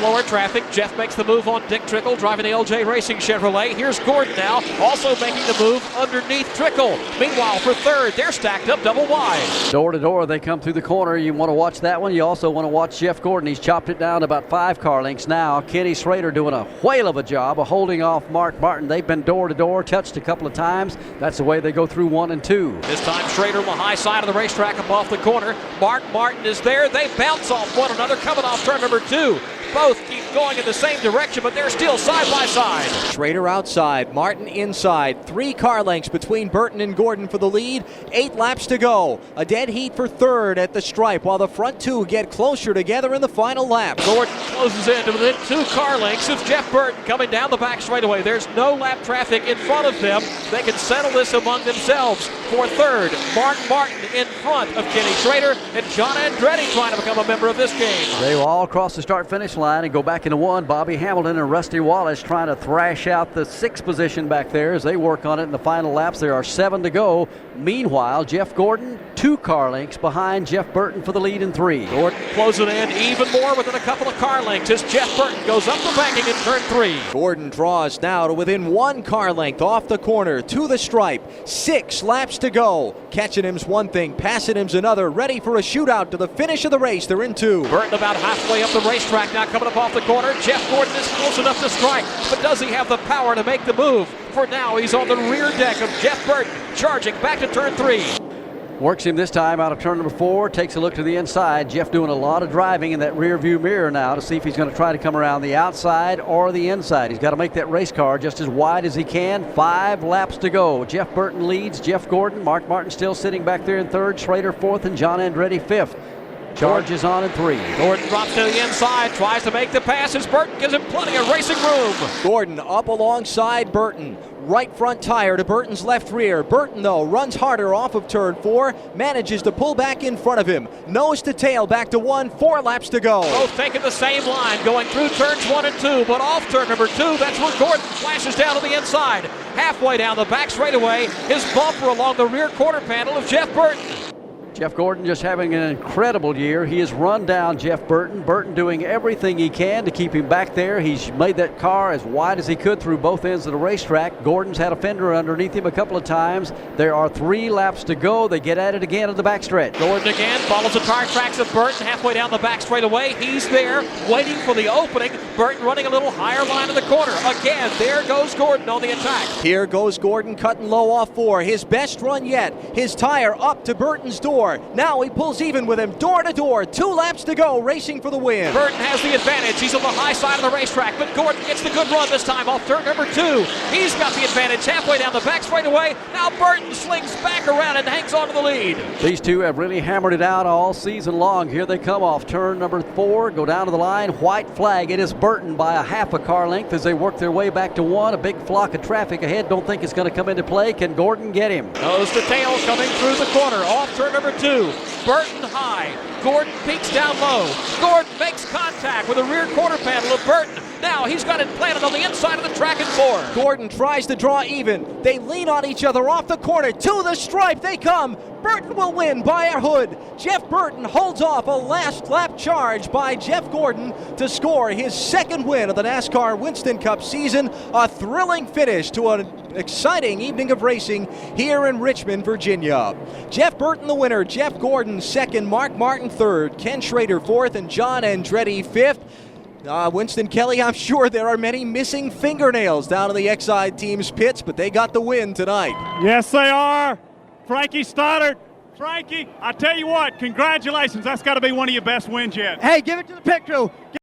slower traffic. Jeff makes the move on Dick Trickle, driving the LJ Racing Chevrolet. Here's Gordon now, also making the move underneath Trickle. Meanwhile, for third, they're stacked up double wide. Door to door, they come through the corner. You want to watch that one. You also want to watch Jeff Gordon. He's chopped it down to about 5 car lengths now. Kenny Schrader doing a whale of a job of holding off Mark Martin. They've been door to door, touched a couple of times. That's the way they go through 1 and 2. This time Schrader on the high side of the racetrack up off the corner. Mark Martin is there. They bounce off one another coming off turn number 2. Both keep going in the same direction, but they're still side by side. Schrader outside, Martin inside. 3 car lengths between Burton and Gordon for the lead. 8 laps to go. A dead heat for third at the stripe, while the front 2 get closer together in the final lap. Gordon closes in to within 2 car lengths of Jeff Burton coming down the back straightaway. There's no lap traffic in front of them. They can settle this among themselves. For third, Mark Martin in front of Kenny Schrader and John Andretti trying to become a member of this game. They will all cross the start-finish line and go back into 1. Bobby Hamilton and Rusty Wallace trying to thrash out the 6th position back there as they work on it in the final laps. There are 7 to go. Meanwhile, Jeff Gordon 2 car lengths behind Jeff Burton for the lead in 3. Gordon closing in even more within a couple of car lengths as Jeff Burton goes up the banking in turn 3. Gordon draws now to within 1 car length off the corner to the stripe. 6 laps to go. Catching him's one thing, passing him's another. Ready for a shootout to the finish of the race. They're in 2. Burton about halfway up the racetrack now, coming up off the corner. Jeff Gordon is close enough to strike, but does he have the power to make the move? For now, he's on the rear deck of Jeff Burton, charging back to turn 3. Works him this time out of turn number 4, takes a look to the inside. Jeff doing a lot of driving in that rear view mirror now to see if he's going to try to come around the outside or the inside. He's got to make that race car just as wide as he can. 5 laps to go. Jeff Burton leads Jeff Gordon. Mark Martin still sitting back there in 3rd, Schrader 4th, and John Andretti 5th. Charges on in 3. Gordon drops to the inside, tries to make the pass as Burton gives him plenty of racing room. Gordon up alongside Burton. Right front tire to Burton's left rear. Burton, though, runs harder off of turn 4, manages to pull back in front of him. Nose to tail, back to 1, 4 laps to go. Both taking the same line, going through turns 1 and 2, but off turn number 2, that's where Gordon flashes down to the inside. Halfway down the back straightaway, his bumper along the rear quarter panel of Jeff Burton. Jeff Gordon just having an incredible year. He has run down Jeff Burton. Burton doing everything he can to keep him back there. He's made that car as wide as he could through both ends of the racetrack. Gordon's had a fender underneath him a couple of times. There are 3 laps to go. They get at it again at the backstretch. Gordon again follows the tire tracks of Burton halfway down the back straightaway. He's there waiting for the opening. Burton running a little higher line of the corner. Again, there goes Gordon on the attack. Here goes Gordon cutting low off 4. His best run yet. His tire up to Burton's door. Now he pulls even with him, door to door. 2 laps to go, racing for the win. Burton has the advantage. He's on the high side of the racetrack, but Gordon gets the good run this time off turn number 2. He's got the advantage halfway down the back straightaway. Now Burton slings back around and hangs on to the lead. These 2 have really hammered it out all season long. Here they come off turn number 4, go down to the line, white flag. It is Burton by a half a car length as they work their way back to 1. A big flock of traffic ahead. Don't think it's going to come into play. Can Gordon get him? Nose to tail coming through the corner off turn number 2. Burton high. Gordon peaks down low. Gordon makes contact with the rear quarter panel of Burton. Now he's got it planted on the inside of the track and 4. Gordon tries to draw even. They lean on each other off the corner. To the stripe they come. Burton will win by a hood. Jeff Burton holds off a last lap charge by Jeff Gordon to score his 2nd win of the NASCAR Winston Cup season. A thrilling finish to an exciting evening of racing here in Richmond, Virginia. Jeff Burton the winner, Jeff Gordon 2nd, Mark Martin 3rd, Ken Schrader 4th, and John Andretti 5th. Winston Kelly, I'm sure there are many missing fingernails down in the Exide team's pits, but they got the win tonight. Yes, they are. Frankie Stoddard. Frankie, I tell you what, congratulations. That's got to be one of your best wins yet. Hey, give it to the pit crew.